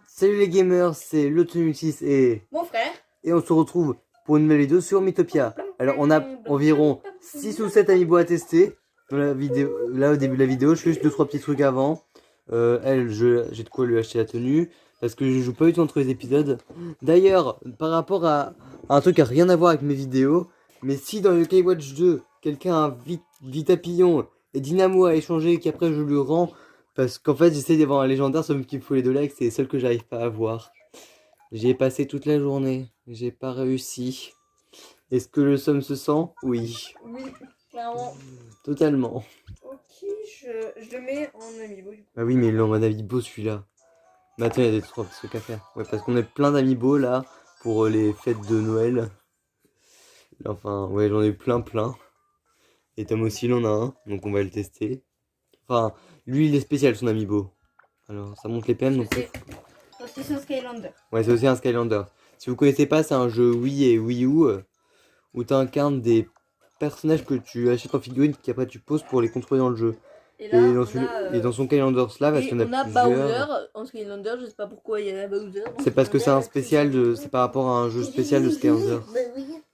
Salut les gamers, c'est l'Automutis et mon frère. Et on se retrouve pour une nouvelle vidéo sur Mythopia. Alors on a environ 6 ou 7 amiibo à tester dans la vidéo. Là au début de la vidéo, je fais juste 2-3 petits trucs avant. J'ai de quoi lui acheter la tenue parce que je joue pas du tout entre les épisodes. D'ailleurs, par rapport à un truc qui a rien à voir avec mes vidéos, mais si dans le Skywatch 2, quelqu'un a Vitapillon et Dynamo à échanger et qu'après je lui rends, parce qu'en fait j'essaie d'avoir un légendaire sauf qu'il me faut les 2 likes, c'est les seuls que j'arrive pas à avoir. J'y ai passé toute la journée, j'ai pas réussi. Est-ce que le somme se sent? Oui. Oui, clairement. Totalement. Ok, je le mets en amiibo. Bah oui, mais il est en mode amiibo celui-là. Mais attends, il y a des trucs à faire. Ouais, parce qu'on a plein d'amiibo là pour les fêtes de Noël. Enfin, ouais, j'en ai plein. Et Tom aussi, il en a un, donc on va le tester. Enfin, lui, il est spécial son amiibo. Alors, ça monte les PM, donc... C'est un Skylander. Ouais, c'est aussi un Skylander. Si vous connaissez pas, c'est un jeu Wii et Wii U où tu incarnes des personnages que tu achètes en figurine qu'après tu poses pour les contrôler dans le jeu. Et, là, et dans son Skylander là, parce qu'il y en a plusieurs. Bowser en Skylander, je sais pas pourquoi il y a Bowser. C'est parce que c'est un spécial c'est par rapport à un jeu spécial de Skylander.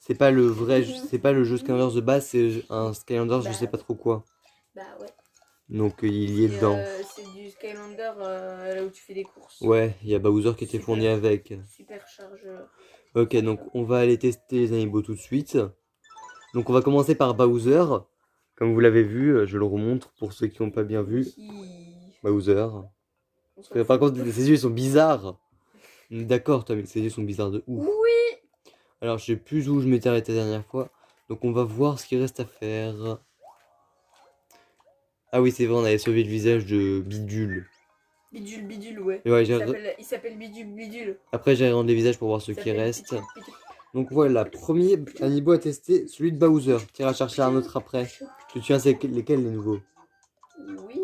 C'est pas le vrai, c'est pas le jeu Skylander de base, c'est un Skylander, je sais pas trop quoi. Bah ouais. Donc il y est dedans. C'est du Skylander là où tu fais des courses. Ouais, il y a Bowser qui était fourni avec. Super chargeur. Ok, donc on va aller tester les amiibo tout de suite. Donc on va commencer par Bowser. Comme vous l'avez vu, je le remontre pour ceux qui n'ont pas bien vu. Bowser. Par contre, ses yeux ils sont bizarres. D'accord, toi, mais ses yeux sont bizarres de ouf. Oui. Alors, je sais plus où je m'étais arrêté la dernière fois. Donc, on va voir ce qu'il reste à faire. Ah oui, c'est vrai, on avait sauvé le visage de Bidule. Bidule, ouais. Ouais, il s'appelle Bidule. Après, j'ai rendu les visages pour voir ce qui reste. Donc voilà, premier amiibo à tester, celui de Bowser. Tu iras chercher un autre après. Tu te souviens, c'est lesquels les nouveaux? Oui.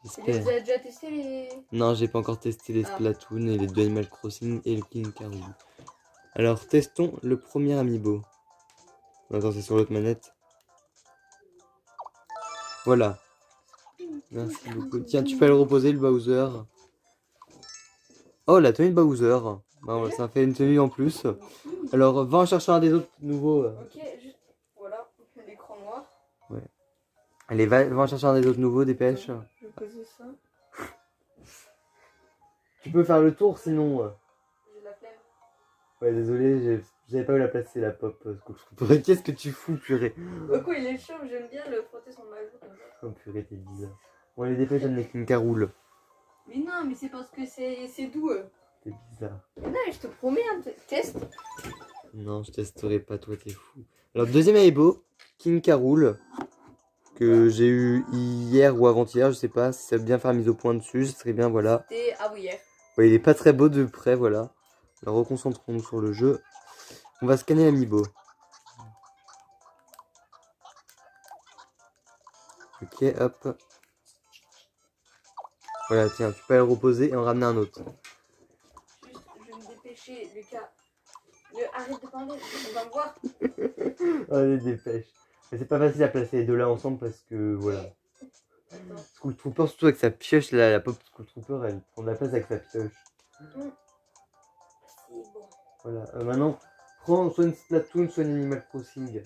Vous avez déjà testé les... Non, j'ai pas encore testé les Splatoon et les 2 Animal Crossing et le King Carol. Alors, testons le premier amiibo. Attends, c'est sur l'autre manette. Voilà. Merci beaucoup. Tiens, tu peux le reposer, le Bowser. Oh, la tenue de Bowser. Bon, ça fait une tenue en plus. Alors, va en chercher un des autres nouveaux. Ok, juste... Voilà, l'écran noir. Ouais. Allez, va en chercher un des autres nouveaux, dépêche. Je vais poser ça. Tu peux faire le tour, sinon... J'ai la flemme. Ouais, désolé, j'avais pas où la placer, la pop. Qu'est-ce que tu fous, purée? Oh quoi, il est chaud, j'aime bien le frotter sur ma joue comme ça. Oh purée, t'es bizarre. Bon, allez, dépêche, j'en ai qu'une caroule. Mais non, mais c'est parce que c'est doux. T'es bizarre. Mais non, je te promets, un test. Non, je testerai pas, toi, t'es fou. Alors, deuxième amiibo, King Carol, que j'ai eu hier ou avant-hier, je sais pas. Si ça veut bien faire mise au point dessus, ce serait bien, voilà. C'était hier. Ouais, il est pas très beau de près, voilà. Alors, reconcentrons-nous sur le jeu. On va scanner l'amiibo. Ok, hop. Voilà, tiens, tu peux aller le reposer et en ramener un autre. Juste, je vais me dépêcher, Lucas. Arrête de parler, on va me voir. Allez, dépêche. Mais c'est pas facile à placer les deux là ensemble parce que voilà. Attends. Skull Trooper, surtout avec sa pioche, là, la pop Skull Trooper, elle prend de la place avec sa pioche. C'est bon. Voilà, maintenant, prends soit une Splatoon, soit une Animal Crossing.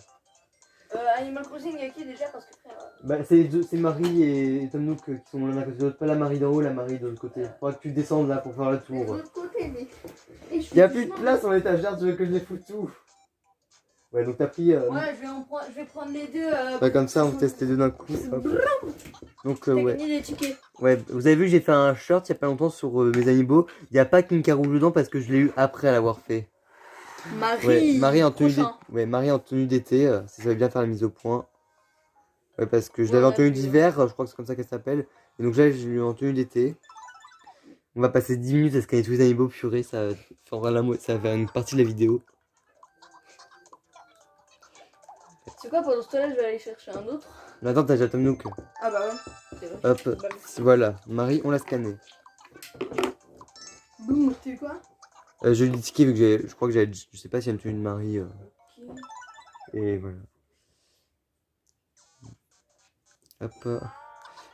Animal Crossing, il y a qui déjà? Parce que frère. Bah, c'est Marie et Tom Nook qui sont l'un à côté de l'autre, pas la Marie d'en haut, la Marie de l'autre côté. Faudra que tu descendes là pour faire le tour. De l'autre côté, mais. Il y a plus de place en étagère, tu veux que je les foute tout? Ouais, donc t'as pris. Ouais, je vais prendre les deux. Ouais, comme ça, on teste les deux d'un coup. Hop. Donc, T'as ouais. gagné des tickets. Ouais, vous avez vu, j'ai fait un short il y a pas longtemps sur mes amiibo. Il n'y a pas King Carol dedans parce que je l'ai eu après l'avoir fait. Marie, ouais, Marie en tenue d'été. Ouais, Marie en tenue d'été, ça va bien faire la mise au point. Ouais, parce que je l'avais en tenue d'hiver, je crois que c'est comme ça qu'elle s'appelle. Et donc là, je l'ai eu en tenue d'été. On va passer 10 minutes à scanner tous les amiibo, purée, ça va faire une partie de la vidéo. C'est quoi, pendant ce temps-là, je vais aller chercher un autre. Mais attends, t'as déjà Tom Nook. Ah bah ouais. Hop, voilà, Marie, on l'a scanné. Boum, tu sais quoi? Je lui ai dit ticket vu que je crois que j'avais, je sais pas si elle me tenue de Marie. Okay. Et voilà. Hop.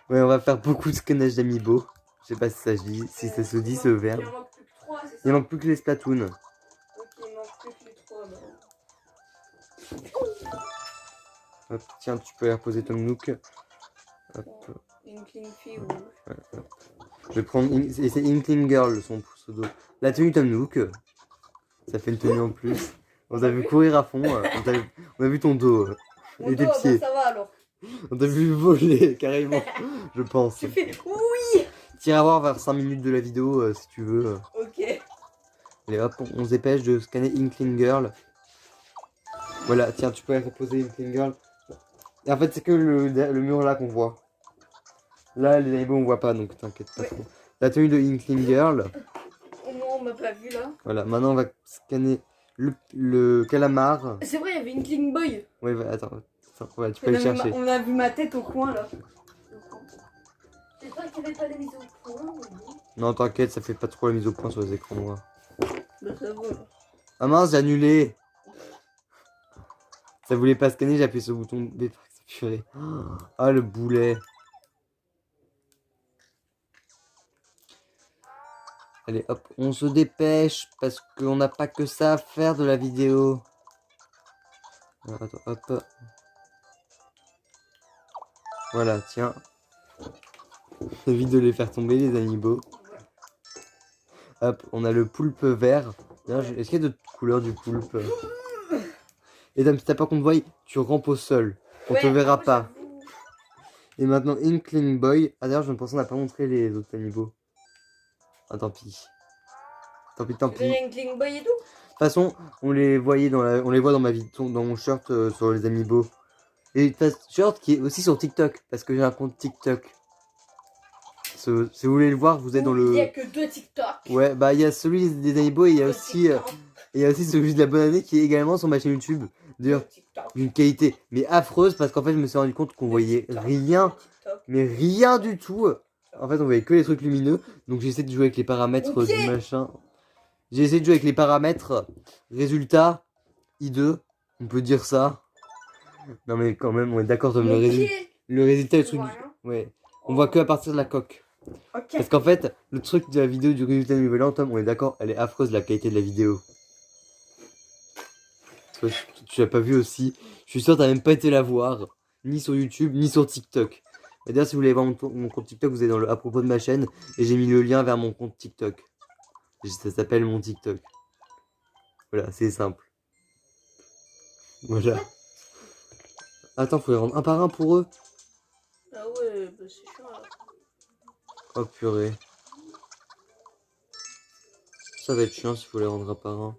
Ouais, on va faire beaucoup de scannage d'amiibo. Je sais pas si ça se dit, si ça se dit ce verbe. Il en manque plus que 3, c'est ça? Il manque plus que les Splatoon. Ok, il manque plus que les 3. Bah. Hop, tiens, tu peux aller reposer ton Nook. Hop. Inkling Fee ou... Ouais, hop. Je vais prendre. Et c'est Inkling Girl son pseudo. La tenue Tom Nook. Ça fait une tenue en plus. On t'a vu courir à fond. On a vu ton dos. Mon Et tes dos, pieds. bah, ça va alors. On t'a vu voler carrément. Je pense. Tu fais oui. Tiens à voir vers 5 minutes de la vidéo si tu veux. Ok. Allez hop, on se dépêche de scanner Inkling Girl. Voilà, tiens, tu peux aller reposer Inkling Girl. Et en fait, c'est que le mur là qu'on voit. Là, les amiibo, on voit pas, donc t'inquiète pas trop. La tenue de Inkling Girl. Au moins, on m'a pas vu là. Voilà, maintenant on va scanner le calamar. C'est vrai, il y avait Inkling Boy. Ouais, attends, voilà, tu peux aller chercher. On a vu ma tête au coin là. J'espère qu'il n'y avait pas les mises au point. Non, t'inquiète, ça fait pas trop la mise au point sur les écrans noirs. Bah, ça va. Ah mince, j'ai annulé. Ça voulait pas scanner, j'ai appuyé sur le bouton B. Purée. Ah, le boulet. Allez, hop, on se dépêche parce qu'on n'a pas que ça à faire de la vidéo. Alors, attends, hop. Voilà, tiens. Évite de les faire tomber, les amiibo. Hop, on a le poulpe vert. Est-ce qu'il y a d'autres couleurs du poulpe? Et si t'as pas qu'on te voie, tu rampes au sol. On te verra pas. Et maintenant, Inkling Boy. Ah d'ailleurs, je me pense qu'on n'a pas montré les autres amiibo. Ah, tant pis. Tant pis, tant pis. Inkling Boy et tout. De toute façon, on les voit dans ma vie, dans mon shirt sur les amiibo. Et shirt qui est aussi sur TikTok, parce que j'ai un compte TikTok. Si vous voulez le voir, vous êtes dans le... Il n'y a que 2 TikTok. Ouais, bah il y a celui des amiibo et il y a aussi celui de la bonne année qui est également sur ma chaîne YouTube. D'ailleurs, d'une qualité mais affreuse, parce qu'en fait, je me suis rendu compte qu'on voyait rien, mais rien du tout. En fait, on voyait que les trucs lumineux. Donc j'ai essayé de jouer avec les paramètres du machin. J'ai essayé de jouer avec les paramètres. Résultat, I2, on peut dire ça. Non mais quand même, on est d'accord sur le résultat du truc. Ouais, on voit que à partir de la coque. Okay. Parce qu'en fait, le truc de la vidéo du résultat du nouvel an, Tom, on est d'accord, elle est affreuse la qualité de la vidéo. Tu l'as pas vu aussi. Je suis sûr que t'as même pas été la voir. Ni sur YouTube, ni sur TikTok. Et d'ailleurs, si vous voulez voir mon compte TikTok, vous allez dans le à propos de ma chaîne. Et j'ai mis le lien vers mon compte TikTok. Ça s'appelle mon TikTok. Voilà, c'est simple. Voilà. Attends, faut les rendre un par un pour eux. Ah ouais, bah c'est chiant là. Oh purée. Ça va être chiant s'il faut les rendre un par un.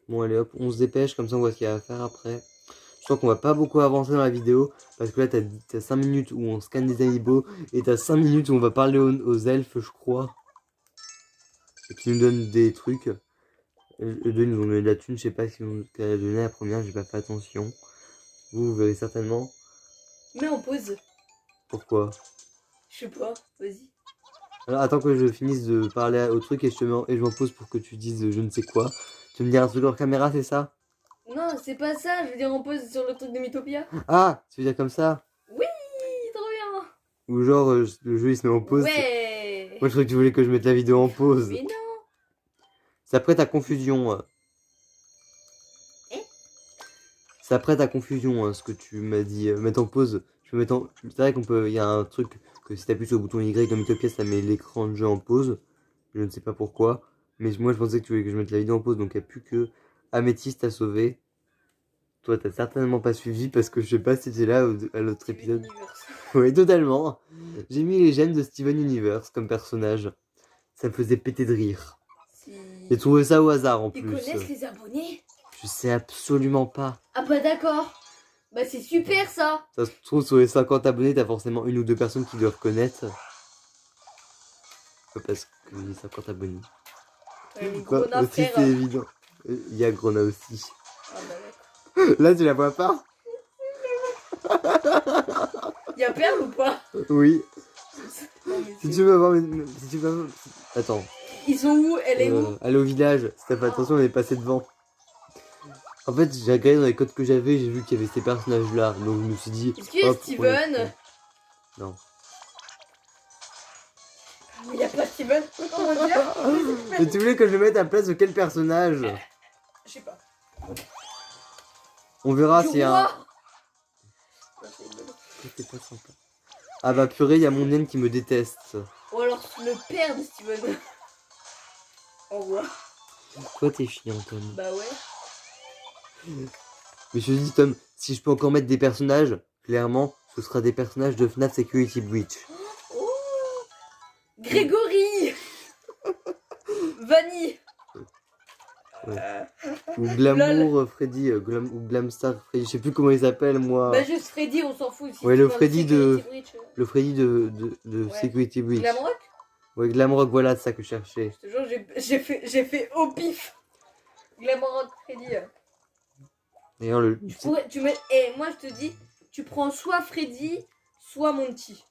Bon allez hop, on se dépêche, comme ça on voit ce qu'il y a à faire après. Je crois qu'on va pas beaucoup avancer dans la vidéo, parce que là t'as 5 minutes où on scanne des amiibo, et t'as 5 minutes où on va parler aux elfes, je crois. Et qui nous donnent des trucs. Eux deux nous ont donné de la thune, je sais pas si on a donné la première, j'ai pas fait attention. Vous verrez certainement. Mais on pause. Pourquoi? Je sais pas, vas-y. Alors attends que je finisse de parler au truc et je m'en pose pour que tu dises je ne sais quoi. Tu me dis un truc hors caméra, c'est ça? Non, c'est pas ça, je veux dire on pose sur le truc de Mythopia. Ah, tu veux dire comme ça? Oui, trop bien. Ou genre le jeu il se met en pause. Ouais. Moi je croyais que tu voulais que je mette la vidéo en pause. Mais non. C'est après ta confusion. C'est après ta confusion ce que tu m'as dit. Mettre en pause. Je peux mettre en... C'est vrai qu'on peut. Il y a un truc que si t'appuies sur le bouton Y dans Mythopia, ça met l'écran de jeu en pause. Je ne sais pas pourquoi. Mais moi je pensais que tu voulais que je mette la vidéo en pause. Donc il n'y a plus que Améthyste à sauver. Toi t'as certainement pas suivi parce que je sais pas si t'étais là à l'autre épisode. Oui, totalement. J'ai mis les gemmes de Steven Universe comme personnage. Ça me faisait péter de rire. J'ai trouvé ça au hasard en plus. Tu connaisses les abonnés? Je sais absolument pas. Ah bah d'accord. Bah c'est super ça. Ça se trouve sur les 50 abonnés, t'as forcément une ou deux personnes qui doivent connaître. Parce que les 50 abonnés. Grona, aussi frère. c'est évident. Il y a Grona aussi. Ah bah Là tu la vois pas? Y'a Perle ou pas? Oui. Non, Si tu veux voir... Si tu veux... Attends. Ils sont où? Elle est où? Elle est au village. Si t'as fait attention, on est passé devant. En fait, j'ai regardé dans les codes que j'avais, j'ai vu qu'il y avait ces personnages-là. Donc je me suis dit... Est-ce qu'il y a Steven? Non. Mais il y a pas Steven. Comment dire? Mais tu voulais que je mette à la place de quel personnage? Je sais pas. On verra Du s'il y a un... roi. Non, c'est une blague. C'est pas sympa. Ah bah purée, il y a mon naine qui me déteste. Ou alors le père de Steven. En roi. Toi t'es chiant, Tom. Bah ouais. Mais je te dis, Tom, si je peux encore mettre des personnages, clairement, ce sera des personnages de FNAF Security Breach. Oh Grégory. Vanille. Ou Glamour Freddy, ou Glamstar Freddy, je sais plus comment il s'appelle, moi. Bah juste Freddy, on s'en fout. Si Ouais, tu le parles Freddy de... Security Breach, Le Freddy de Ouais. Security Breach. Glamrock. Ouais, Glamrock, voilà, c'est ça que je cherchais. Je te jure, j'ai fait au pif. Glamrock Freddy. D'ailleurs, le... Tu mets... Et moi je te dis, tu prends soit Freddy, soit Monty.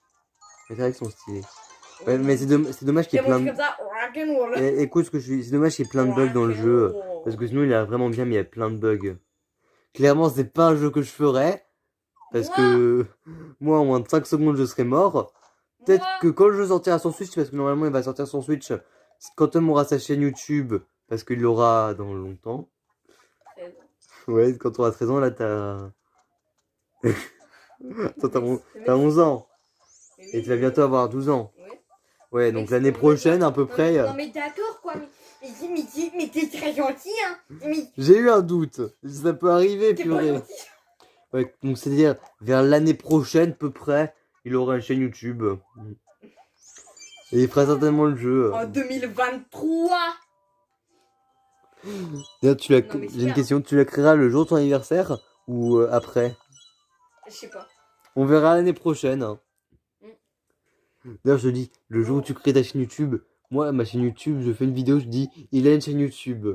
Mais c'est vrai qu'ils sont stylés. Ouais, mais c'est dommage qu'il y ait plein de... comme ça, rock'n'roll. Écoute ce que je dis, c'est dommage qu'il y ait plein de bugs dans le jeu. Parce que sinon il a vraiment bien, mais il y a plein de bugs. Clairement, c'est pas un jeu que je ferais. Parce que moi, en moins de 5 secondes, je serais mort. Peut-être que quand le jeu sortira sur Switch, parce que normalement il va sortir sur Switch, quand Tom aura sa chaîne YouTube, parce qu'il l'aura dans longtemps. 13 ans. Ouais, quand tu auras 13 ans, là t'as... Attends, t'as 11 ans. Et tu vas bientôt avoir 12 ans. Ouais. Ouais, donc l'année prochaine, à peu près... Non mais d'accord quoi, mais t'es très gentil hein. Mais J'ai eu un doute. Ça peut arriver, t'es pas purée. gentil. Ouais, donc c'est-à-dire, vers l'année prochaine, peu près, il aura une chaîne YouTube. Et il fera certainement le jeu. En 2023. D'ailleurs, Non, mais j'ai une question, tu la créeras le jour de ton anniversaire ou après? Je sais pas. On verra l'année prochaine. Hein. Mm. D'ailleurs, je te dis, le jour où tu crées ta chaîne YouTube, moi, ma chaîne YouTube, je fais une vidéo, je dis, il a une chaîne YouTube.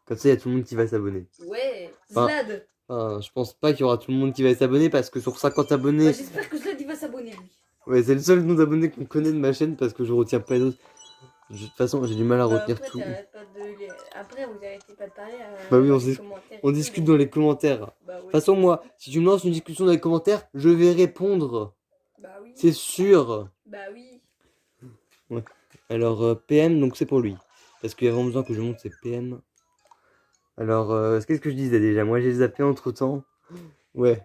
Comme ça, il y a tout le monde qui va s'abonner. Ouais. Enfin, Zlad. Enfin, je pense pas qu'il y aura tout le monde qui va s'abonner parce que sur 50 Bah, abonnés... j'espère que Zlad il va s'abonner lui. Ouais, c'est le seul nom d'abonnés qu'on connaît de ma chaîne parce que je retiens pas d'autres. De toute façon, j'ai du mal à retenir Après, tout. Après, vous arrêtez pas de parler. Bah oui, dans les commentaires on et tout, discute donc- dans les commentaires. De Bah oui. toute façon, moi, si tu me lances une discussion dans les commentaires, je vais répondre. Bah oui. C'est sûr. Bah oui. Alors, PM, donc c'est pour lui. Parce qu'il y a vraiment besoin que je monte, c'est PM. Alors, qu'est-ce que je disais déjà? Moi, j'ai zappé entre temps. Ouais.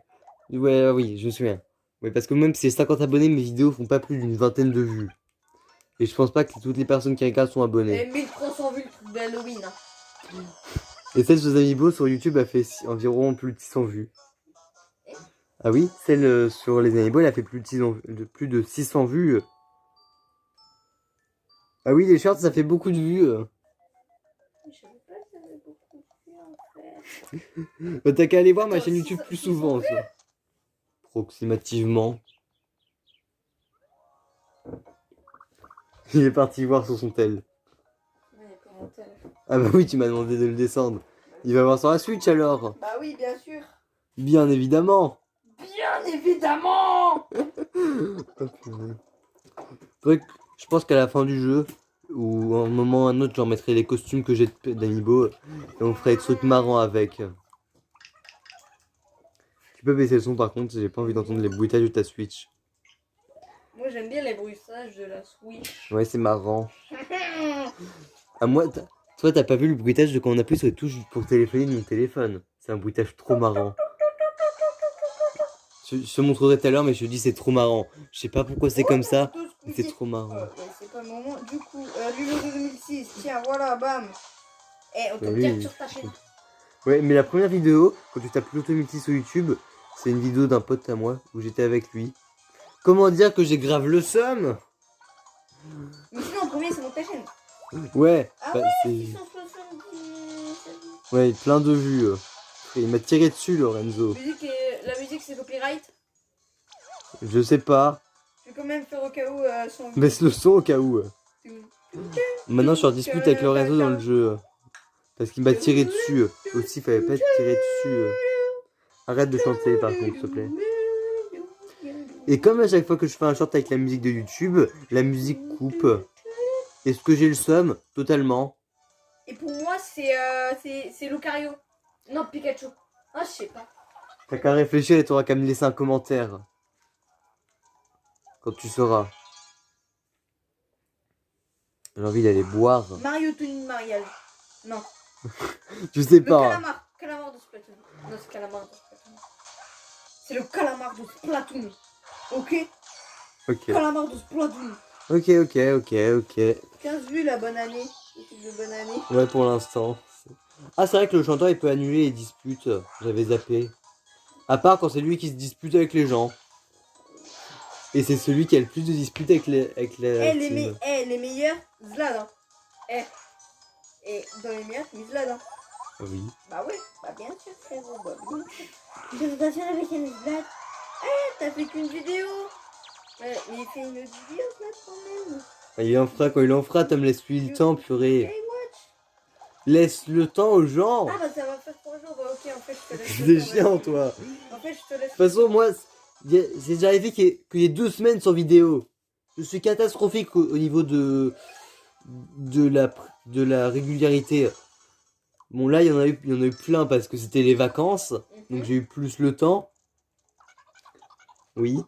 Ouais, oui, je me souviens. Ouais, parce que même si j'ai 50 abonnés, mes vidéos font pas plus d'une vingtaine de vues. Et je pense pas que toutes les personnes qui regardent sont abonnées. Et 1300 vues le truc d'Halloween. Hein. Et celle sur Amiibo sur YouTube a fait environ plus de 600 vues. Ah oui, celle sur les Amiibo, elle a fait plus de 600 vues. Ah oui, les shorts, ça fait beaucoup de vues. Je savais pas que ça avait beaucoup de vues en fait. Bah, t'as qu'à aller voir ma Attends, chaîne 600 YouTube plus souvent. Ça. Approximativement. Il est parti voir sur son tel. Ouais, commentaire. Ah bah oui, tu m'as demandé de le descendre. Il va voir sur la Switch alors. Bah oui, bien sûr. Bien évidemment. Bien évidemment. Oh, purée. Faudrait que- Je pense qu'à la fin du jeu, ou à un moment ou à un autre, je remettrai les costumes que j'ai d'Amiibo et on ferait des trucs marrants avec. Tu peux baisser le son par contre, j'ai pas envie d'entendre les bruitages de ta Switch. Moi j'aime bien les bruitages de la Switch. Ouais, c'est marrant. Ah, moi, toi, t'as pas vu le bruitage de quand on appuie sur les touches pour téléphoner de mon téléphone. C'est un bruitage trop marrant. Je te montrerai tout à l'heure, mais je te dis c'est trop marrant. Je sais pas pourquoi c'est comme ça, mais c'est trop marrant. Ouais, c'est pas le moment. Du coup, numéro 2006, tiens, voilà, bam. Eh, on te Oui. direct sur ta chaîne. Ouais, mais la première vidéo, quand tu tapes l'automulti sur YouTube, c'est une vidéo d'un pote à moi où j'étais avec lui. Comment dire que j'ai grave le seum? Mais sinon, en premier, c'est mon ta chaîne. Ouais, Ah bah, ouais, c'est... 670. Ouais, plein de vues. Il m'a tiré dessus, Lorenzo. La musique, c'est copyright. Je sais pas. Je vais quand même faire au cas où son. Baisse le son au cas où. Maintenant, je suis en dispute avec Lorenzo dans le jeu. Parce qu'il m'a tiré dessus. Aussi, il fallait pas être tiré dessus. Arrête de chanter, par contre, s'il te plaît. Et comme à chaque fois que je fais un short avec la musique de YouTube, la musique coupe. Est-ce que j'ai le seum? Totalement. Et pour moi, c'est Lucario. Non, Pikachu. Ah, je sais pas. T'as qu'à réfléchir et t'auras qu'à me laisser un commentaire. quand tu seras. J'ai envie d'aller boire. Mario Tony mariage. Non. Je sais Le pas. calamar. Calamar de Splatoon. Non, c'est calamar de Splatoon. C'est le calamar de Splatoon. Ok. Ok. Calamar de Splatoon. Ok. 15 vues la bonne année. De bonne année. Ouais, pour l'instant. Ah, c'est vrai que le chanteur, il peut annuler les disputes. J'avais zappé. À part quand c'est lui qui se dispute avec les gens. Et c'est celui qui a le plus de disputes avec la team. Les meilleurs, Zlad. Hein. Et dans les meilleurs, tu mets Zlad. Hein. Oui. Bah ouais, bah bien sûr, frérot. Bah bien sûr. Présentation avec un Zlad. T'as fait qu'une vidéo. Ouais, mais il fait une autre vidéo, Zlad, quand même. Il en fera quand il en fera, Tom, laisse-lui le temps, purée. Hey, watch. Laisse le temps aux gens. Ah bah ça va faire 3 jours. Bah ok, en fait, je te laisse. C'est chiant, toi. En fait, je te laisse. De toute façon, moi, c'est déjà arrivé qu'il y ait 2 semaines sans vidéo. Je suis catastrophique au niveau de la régularité. Bon, là, il y en a eu plein parce que c'était les vacances. Donc, j'ai eu plus le temps. Oui.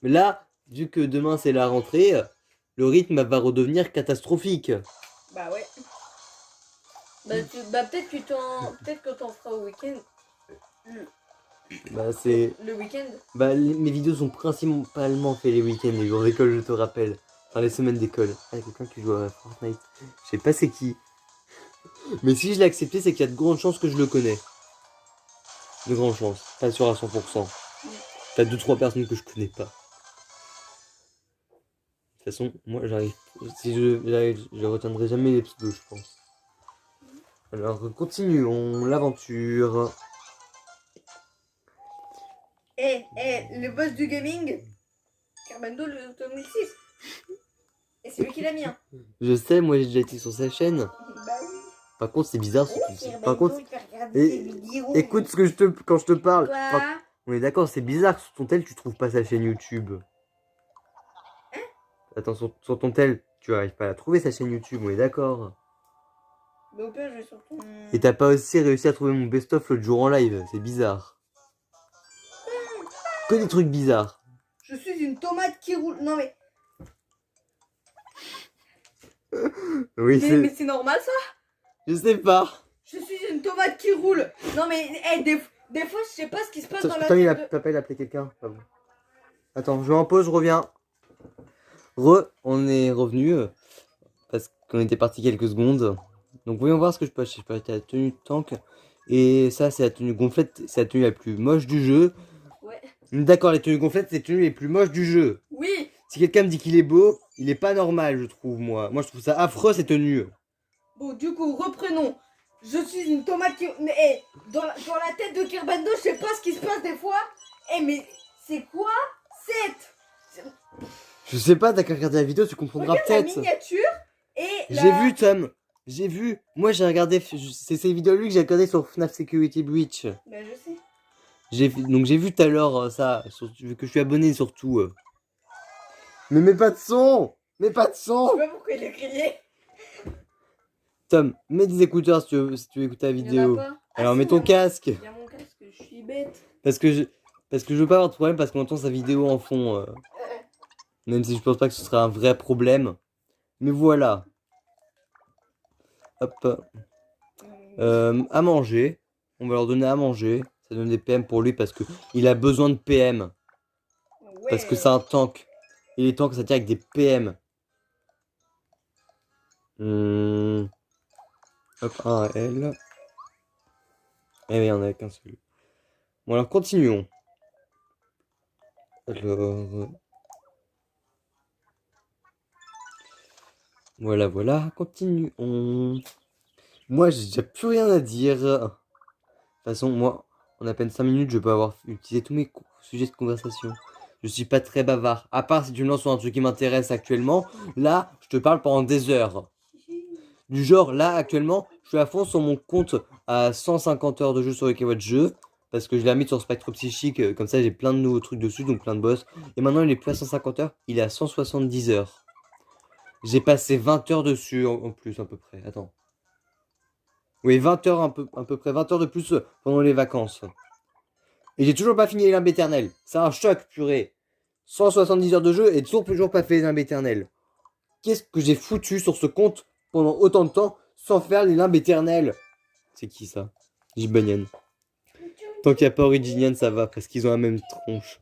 Mais là, vu que demain, c'est la rentrée, le rythme va redevenir catastrophique. Bah ouais. Peut-être que t'en feras au week-end. Bah, c'est... Le week-end. Bah, mes vidéos sont principalement faites les week-ends, les jours d'école, je te rappelle. Enfin, les semaines d'école. Ah, il y a quelqu'un qui joue à Fortnite. Je sais pas c'est qui. Mais si je l'ai accepté, c'est qu'il y a de grandes chances que je le connais. De grandes chances. Pas sûr à 100%. T'as 2-3 personnes que je connais pas. De toute façon, moi j'arrive. Si je retiendrai jamais les pseudos, je pense. Alors, continuons l'aventure. Le boss du gaming, Carbando le 2006. Et c'est lui qui l'a mis. Hein. Je sais, moi j'ai déjà été sur sa chaîne. Bah oui. Par contre, c'est bizarre ce que tu sais. Par contre, et... écoute ce que quand je te parle. Quoi? On est d'accord, c'est bizarre que sur ton tel tu trouves pas sa chaîne YouTube. Hein? Attends, sur ton tel, tu arrives pas à la trouver sa chaîne YouTube, on est d'accord. Mais au pire, je vais sur ton... Et t'as pas aussi réussi à trouver mon best-of l'autre jour en live, c'est bizarre. Que des trucs bizarres. Je suis une tomate qui roule. Non mais... Oui, mais c'est normal ça? Je sais pas. Je suis une tomate qui roule. Non mais des fois je sais pas ce qui se passe dans la tête. T'as pas appelé quelqu'un? Attends, je vais en pause, je reviens. On est revenu parce qu'on était parti quelques secondes. Donc voyons voir ce que je peux acheter. Je peux acheter la tenue de tank. Et ça c'est la tenue gonflette, c'est la tenue la plus moche du jeu. Ouais. D'accord, les tenues gonflettes c'est les tenues les plus moches du jeu. Oui. Si quelqu'un me dit qu'il est beau, il est pas normal je trouve moi. Moi je trouve ça affreux ces tenues. Bon du coup reprenons. Je suis une tomate qui... Mais dans la tête de Kirbando, je sais pas ce qui se passe des fois. Mais c'est quoi cette... Je sais pas, t'as qu'à regarder la vidéo, tu comprendras peut-être. La miniature et J'ai vu Tom, j'ai vu. Moi j'ai regardé, c'est ces vidéos-là que j'ai regardé sur FNAF Security Breach. Bah je sais. Donc j'ai vu tout à l'heure ça, que je suis abonné surtout. Mais mets pas de son. Mets pas de son. Je sais pas pourquoi il a crié. Tom, mets des écouteurs si tu veux écouter la vidéo. Alors mets ton casque. Il y a mon casque, je suis bête. Parce que je veux pas avoir de problème parce qu'on entend sa vidéo en fond. Même si je pense pas que ce sera un vrai problème. Mais voilà. Hop. À manger. On va leur donner à manger. Ça donne des PM pour lui parce que il a besoin de PM. Ouais. Parce que c'est un tank. Et les tanks ça tire avec des PM. Hop, un L. Eh oui, on a qu'un seul. Bon alors continuons. Alors... Voilà, continuons. Moi, j'ai déjà plus rien à dire. De toute façon, moi, en à peine 5 minutes, je peux avoir utilisé tous mes sujets de conversation. Je suis pas très bavard. À part si tu me lances sur un truc qui m'intéresse actuellement, là, je te parle pendant des heures. Du genre, là, actuellement, je suis à fond sur mon compte à 150 heures de jeu sur Wiki Watch Jeu. Parce que je l'ai mis sur Spectre Psychique, comme ça j'ai plein de nouveaux trucs dessus, donc plein de boss. Et maintenant il est plus à 150 heures, il est à 170 heures. J'ai passé 20 heures dessus en plus à peu près, attends. Oui, 20 heures à peu près, 20 heures de plus pendant les vacances. Et j'ai toujours pas fini les limbes éternelles. C'est un choc, purée. 170 heures de jeu et toujours pas fait les limbes éternelles. Qu'est-ce que j'ai foutu sur ce compte pendant autant de temps sans faire les limbes éternelles? C'est qui ça? Jibanian. Tant qu'il n'y a pas Originian, ça va, parce qu'ils ont la même tronche.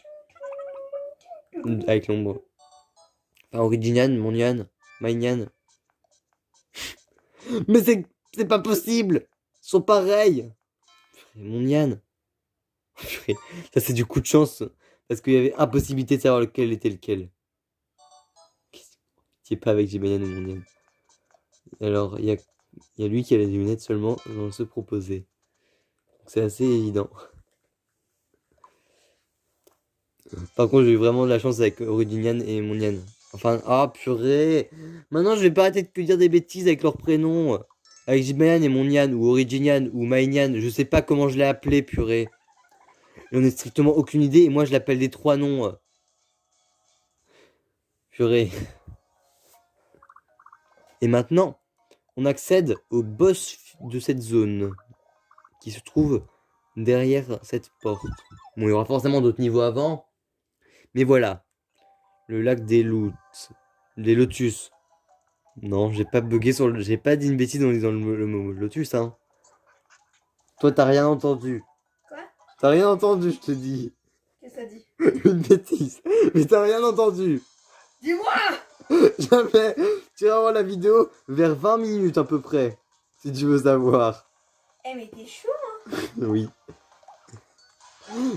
Avec l'ombre. Enfin, Originian, mon Nyan, my Nyan. Mais c'est pas possible! Ils sont pareils! Purée, mon Nyan. Purée, ça c'est du coup de chance. Parce qu'il y avait impossibilité de savoir lequel était lequel. Qui est pas avec Jibanian ou mon Nyan. Alors, il y a lui qui a les lunettes seulement dans se proposer. C'est assez évident. Par contre, j'ai eu vraiment de la chance avec Originian et mon Nyan. Enfin, ah purée! Maintenant, je vais pas arrêter de dire des bêtises avec leurs prénoms. Avec Jibanian et mon Nyan, ou Originian, ou Mainyan, je sais pas comment je l'ai appelé, purée. J'en ai strictement aucune idée, et moi je l'appelle des 3 noms. Purée. Et maintenant, on accède au boss de cette zone, qui se trouve derrière cette porte. Bon, il y aura forcément d'autres niveaux avant, mais voilà. Le lac des lotus. Non, j'ai pas bugué sur le... J'ai pas dit une bêtise en disant le mot lotus, hein. Toi, t'as rien entendu. Quoi? T'as rien entendu, je te dis. Qu'est-ce que ça dit? Une bêtise. Mais t'as rien entendu. Dis-moi! Jamais. Tu vas voir la vidéo vers 20 minutes à peu près. Si tu veux savoir. Eh mais t'es chaud, hein? Oui.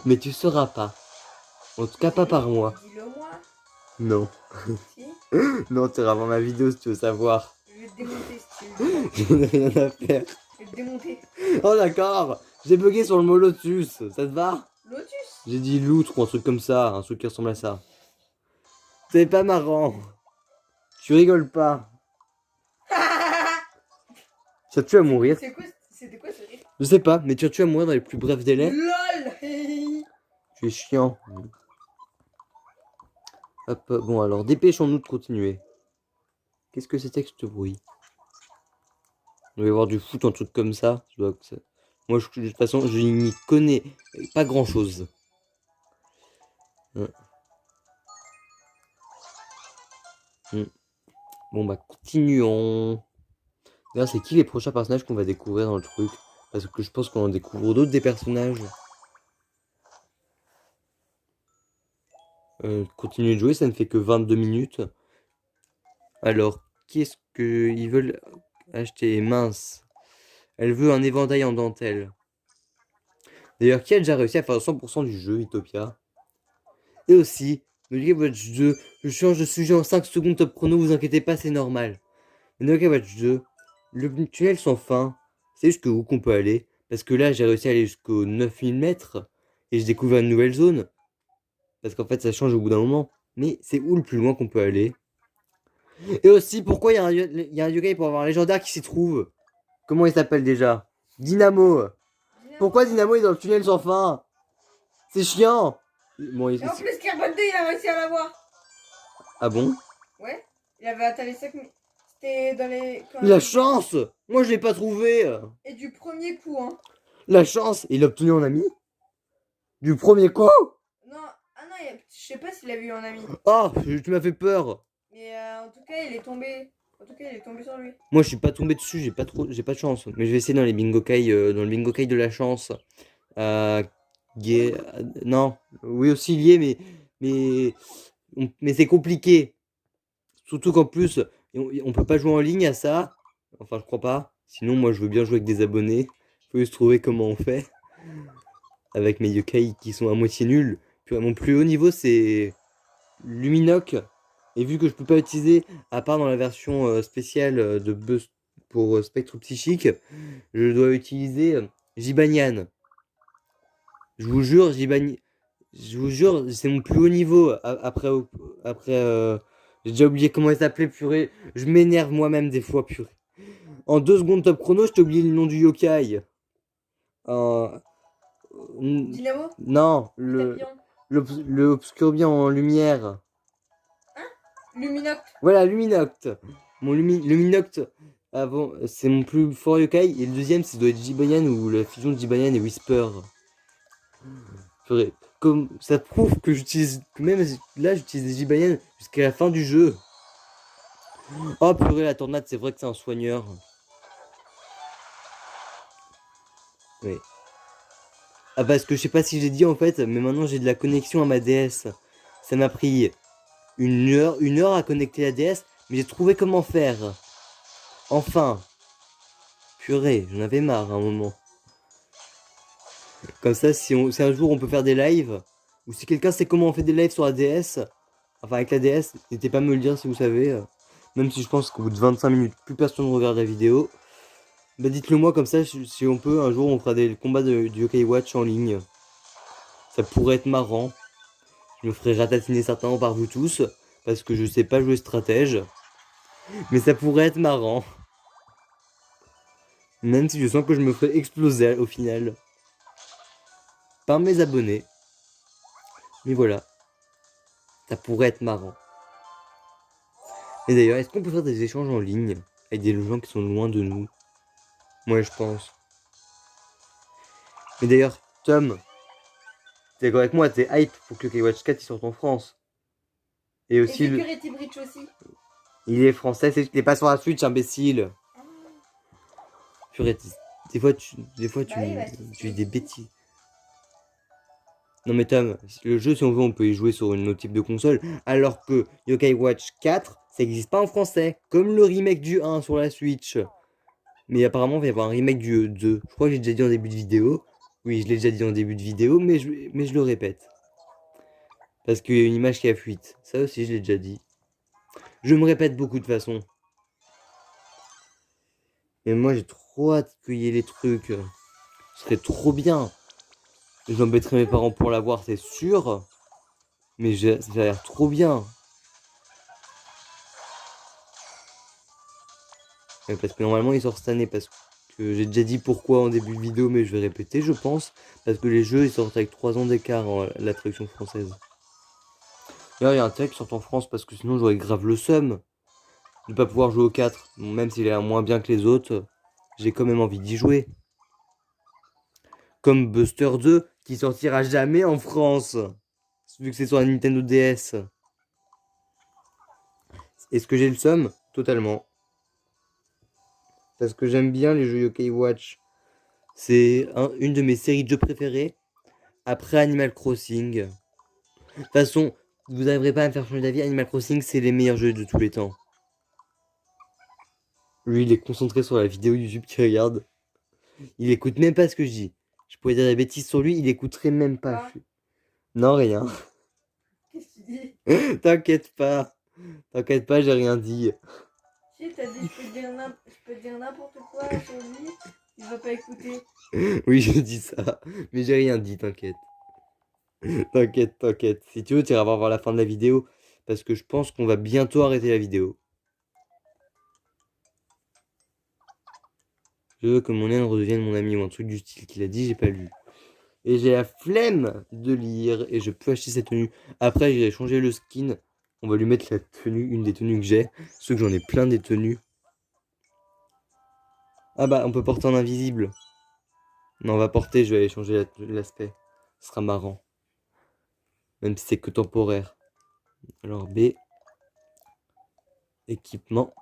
Mais tu sauras pas. En tout cas, pas par moi. Dis-le moi. Non. Si. Non, tu iras voir ma vidéo si tu veux savoir. Je vais te démonter si tu veux. Je n'ai rien à faire. Je vais te démonter. Oh d'accord. J'ai bugué sur le mot lotus. Ça te va? Lotus? J'ai dit loutre ou un truc comme ça. Un truc qui ressemble à ça. C'est pas marrant. Tu rigoles pas. Ça tue à mourir. C'était quoi ce rire? Je sais pas, mais tu tues à mourir dans les plus brefs délais. LOL. Tu es chiant. Hop, bon alors, dépêchons-nous de continuer. Qu'est-ce que c'était que ce bruit? On va y avoir du foot, un truc comme ça. Moi, de toute façon, je n'y connais pas grand-chose. Bon bah, continuons. D'ailleurs, c'est qui les prochains personnages qu'on va découvrir dans le truc? Parce que je pense qu'on en découvre d'autres des personnages. Continuer de jouer, ça ne fait que 22 minutes. Alors, qu'est-ce qu'ils veulent acheter? Mince. Elle veut un éventail en dentelle. D'ailleurs, qui a déjà réussi à faire 100% du jeu, Utopia? Et aussi, ne Game Watch 2, je change de sujet en 5 secondes top chrono, vous inquiétez pas, c'est normal. No Game Watch 2, le tunnel sans fin, c'est jusqu'où qu'on peut aller. Parce que là, j'ai réussi à aller jusqu'aux 9000 mètres. Et je découvre une nouvelle zone. Parce qu'en fait, ça change au bout d'un moment. Mais c'est où le plus loin qu'on peut aller? Et aussi, pourquoi il y a un yokai pour avoir un légendaire qui s'y trouve? Comment il s'appelle déjà? Dynamo. Pourquoi Dynamo est dans le tunnel sans fin? C'est chiant. Bon, Et en plus, Carbone 2, il a réussi à l'avoir. Ah bon? Ouais. Il avait atteint les 5000. C'était dans les. La chance! Moi, je l'ai pas trouvé. Et du premier coup, hein. La chance! Il l'a obtenu en ami? Du premier coup? Non, ah non, je sais pas s'il a vu en ami. Oh, tu m'as fait peur. Mais en tout cas, il est tombé. En tout cas, il est tombé sur lui. Moi, je suis pas tombé dessus, j'ai pas de chance. Mais je vais essayer dans les bingo-kai, dans le bingo-kai de la chance. Non, oui aussi lié, mais c'est compliqué. Surtout qu'en plus, on peut pas jouer en ligne à ça. Enfin, je crois pas. Sinon, moi, je veux bien jouer avec des abonnés. Faut juste trouver comment on fait. Avec mes yokai qui sont à moitié nuls. Puis mon plus haut niveau, c'est Luminoc. Et vu que je peux pas utiliser, à part dans la version spéciale de Buzz pour Spectre Psychique, je dois utiliser Jibanian. Je vous jure, je vous jure, c'est mon plus haut niveau. Après, j'ai déjà oublié comment il s'appelait, purée. Je m'énerve moi-même des fois, purée. En 2 secondes top chrono, je t'ai oublié le nom du yokai. Dynamo? Non, le obscurbien en lumière. Luminoct. Voilà, Luminoct. Mon Luminoct, avant, c'est mon plus fort yokai. Et le deuxième, ça doit être Jibanian ou la fusion de Jibanian et Whisper. Purée. comme ça prouve que j'utilise, même là j'utilise des Jibayan jusqu'à la fin du jeu. Oh purée, la tornade, c'est vrai que c'est un soigneur. Oui. Ah parce que je sais pas si j'ai dit en fait, mais maintenant j'ai de la connexion à ma DS. Ça m'a pris une heure à connecter la DS, mais j'ai trouvé comment faire. Enfin. Purée, j'en avais marre à un moment. Comme ça, si un jour on peut faire des lives, ou si quelqu'un sait comment on fait des lives sur la DS, enfin avec la DS, n'hésitez pas à me le dire si vous savez. Même si je pense qu'au bout de 25 minutes, plus personne ne regarde la vidéo. Bah dites-le moi comme ça, si on peut, un jour on fera des combats du Yokai Watch en ligne. Ça pourrait être marrant. Je me ferai ratatiner certainement par vous tous, parce que je sais pas jouer stratège. Mais ça pourrait être marrant. Même si je sens que je me ferai exploser au final. Par mes abonnés. Mais voilà. Ça pourrait être marrant. Et d'ailleurs, est-ce qu'on peut faire des échanges en ligne avec des gens qui sont loin de nous? Moi, je pense. Mais d'ailleurs, Tom, t'es d'accord avec moi, t'es hype pour que Yokai Watch 4 il sorte en France. Et Et aussi, Security Breach aussi. il est français, c'est qu'il est pas sur la Switch, imbécile. Purée, des fois, tu Bah oui, bah, dis des bêtises. Non mais Tom, le jeu, si on veut, on peut y jouer sur une autre type de console. Alors que Yokai Watch 4, ça n'existe pas en français. Comme le remake du 1 sur la Switch. Mais apparemment, il va y avoir un remake du 2. Je crois que j'ai déjà dit en début de vidéo. Oui, je l'ai déjà dit en début de vidéo, mais je le répète. Parce qu'il y a une image qui a fuite. Ça aussi, je l'ai déjà dit. Je me répète beaucoup de façon. Et moi, j'ai trop hâte qu'il y ait les trucs. Ce serait trop bien. J'embêterai mes parents pour l'avoir, c'est sûr. Mais ça a l'air trop bien. Parce que normalement il sort cette année. Parce que j'ai déjà dit pourquoi en début de vidéo. Mais je vais répéter je pense. Parce que les jeux ils sortent avec 3 ans d'écart en la traduction française. D'ailleurs il y a un tel qui sort en France. Parce que sinon j'aurais grave le seum. De pas pouvoir jouer au 4. Bon, même s'il est moins bien que les autres. J'ai quand même envie d'y jouer. Comme Buster 2. Qui sortira jamais en France. Vu que c'est sur la Nintendo DS. Est-ce que j'ai le seum? Totalement. Parce que j'aime bien les jeux Yokai Watch. C'est une de mes séries de jeux préférées. Après Animal Crossing. De toute façon, vous n'arriverez pas à me faire changer d'avis. Animal Crossing, c'est les meilleurs jeux de tous les temps. Lui, il est concentré sur la vidéo YouTube qu'il regarde. Il écoute même pas ce que je dis. Je pourrais dire des bêtises sur lui, il écouterait même pas. Non, rien. Qu'est-ce que tu dis? T'inquiète pas. T'inquiète pas, j'ai rien dit. Si, t'as dit je peux dire n'importe quoi sur lui, il va pas écouter. Oui, je dis ça. Mais j'ai rien dit, t'inquiète. T'inquiète. Si tu veux, tu iras voir la fin de la vidéo. Parce que je pense qu'on va bientôt arrêter la vidéo. Je veux que mon naine redevienne mon ami ou un truc du style qu'il a dit, j'ai pas lu. Et j'ai la flemme de lire et je peux acheter cette tenue. Après, j'ai changé le skin. On va lui mettre la tenue, une des tenues que j'ai. Ceux que j'en ai plein des tenues. Ah bah, on peut porter en invisible. Non, on va porter, je vais aller changer l'aspect. Ce sera marrant. Même si c'est que temporaire. Alors B. Équipement.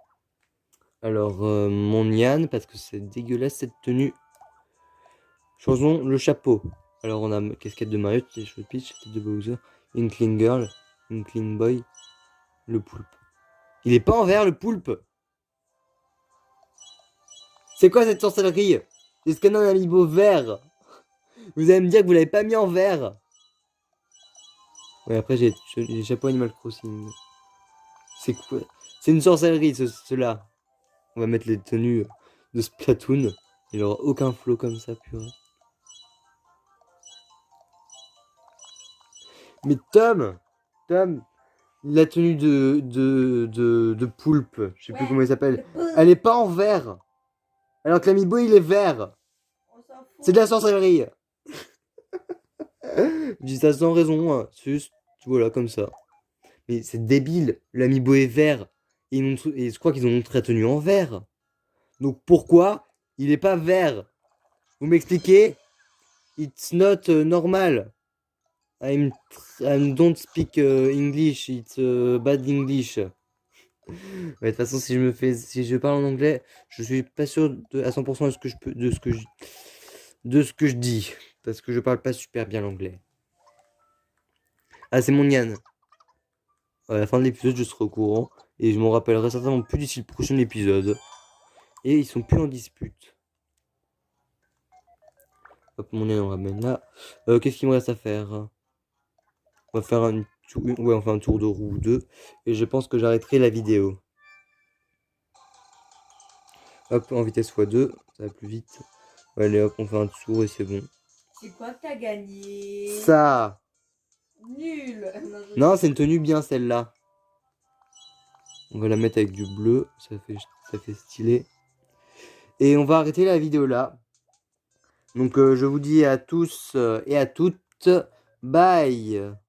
Alors, mon Yann, parce que c'est dégueulasse cette tenue. Changeons le chapeau. Alors, on a casquette de Mario, t-shirt Peach, tête de Bowser, Inkling Girl, Inkling Boy, le poulpe. Il est pas en vert, le poulpe. C'est quoi cette sorcellerie? J'ai scanné un amiibo vert. Vous allez me dire que vous l'avez pas mis en vert. Ouais, après, j'ai chapeau Animal Crossing. C'est quoi? C'est une sorcellerie, cela. On va mettre les tenues de Splatoon. Il aura aucun flow comme ça, purée. Mais Tom, la tenue de poulpe, je sais plus comment il s'appelle, elle est pas en vert. Alors que l'amiibo il est vert. C'est de la sorcellerie. Je dis ça sans raison, hein. Juste, voilà, comme ça. Mais c'est débile, l'amiibo est vert. Et je crois qu'ils ont montré la tenue en vert. Donc pourquoi il est pas vert? Vous m'expliquez? It's not normal. I don't speak English, it's bad English. Ouais, de toute façon, si je parle en anglais, je suis pas sûr à 100% de ce que je peux, de ce que je dis, parce que je parle pas super bien l'anglais. Ah, c'est mon Yann. À la fin de l'épisode, je serai au courant et je m'en rappellerai certainement plus d'ici le prochain épisode. Et ils sont plus en dispute. Hop, mon Yann, on ramène là. Qu'est-ce qu'il me reste à faire? On va faire ouais, on fait un tour de roue ou deux. Et je pense que j'arrêterai la vidéo. Hop, en vitesse x2, ça va plus vite. Ouais, allez, hop, on fait un tour et c'est bon. C'est quoi que t'as gagné? Ça! Nul. Non, c'est une tenue bien celle-là. On va la mettre avec du bleu, ça fait stylé. Et on va arrêter la vidéo là. Donc je vous dis à tous et à toutes, bye!